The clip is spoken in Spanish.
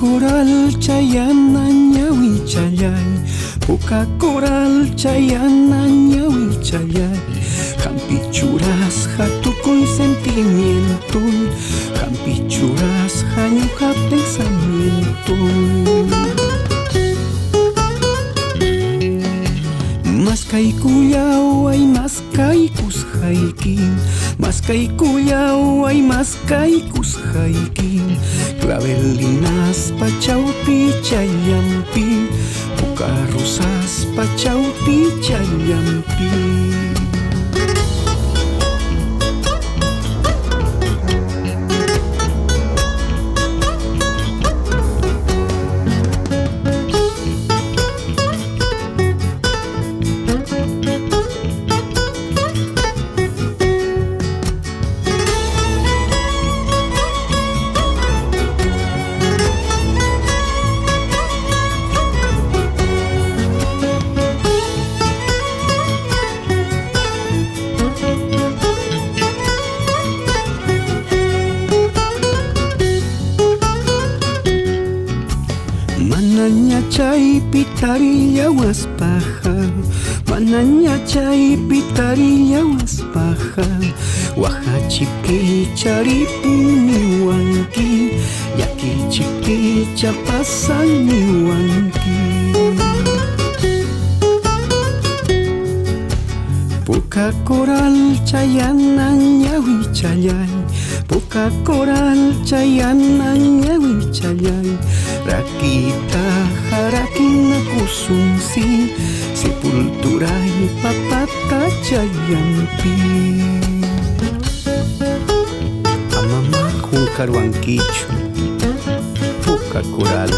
coral chayana ñawi chayay, puka coral chayana ñawi chayay. Hampichuras hatukuy sentimiento, hampichuras hañuja pensamiento. Maskay kuyaw ay maskay kushaykin, maskay kuyaw ay maskay kushaykin. Clavelinas pachawpi chayampi, puka rosas pachawpi chayampi. Mananya chay pitariya waspaja, mananya chay pitariya waspaja. Wahachipki charipuniwanki, yakichipki chapasaniwanki. Puka coral chayana ñawi chayay, puka coral chayana ñawi chayay. Rakita harakina kusunsi, sepultura y papata chayampi. Amama junkarwankichu, puka coral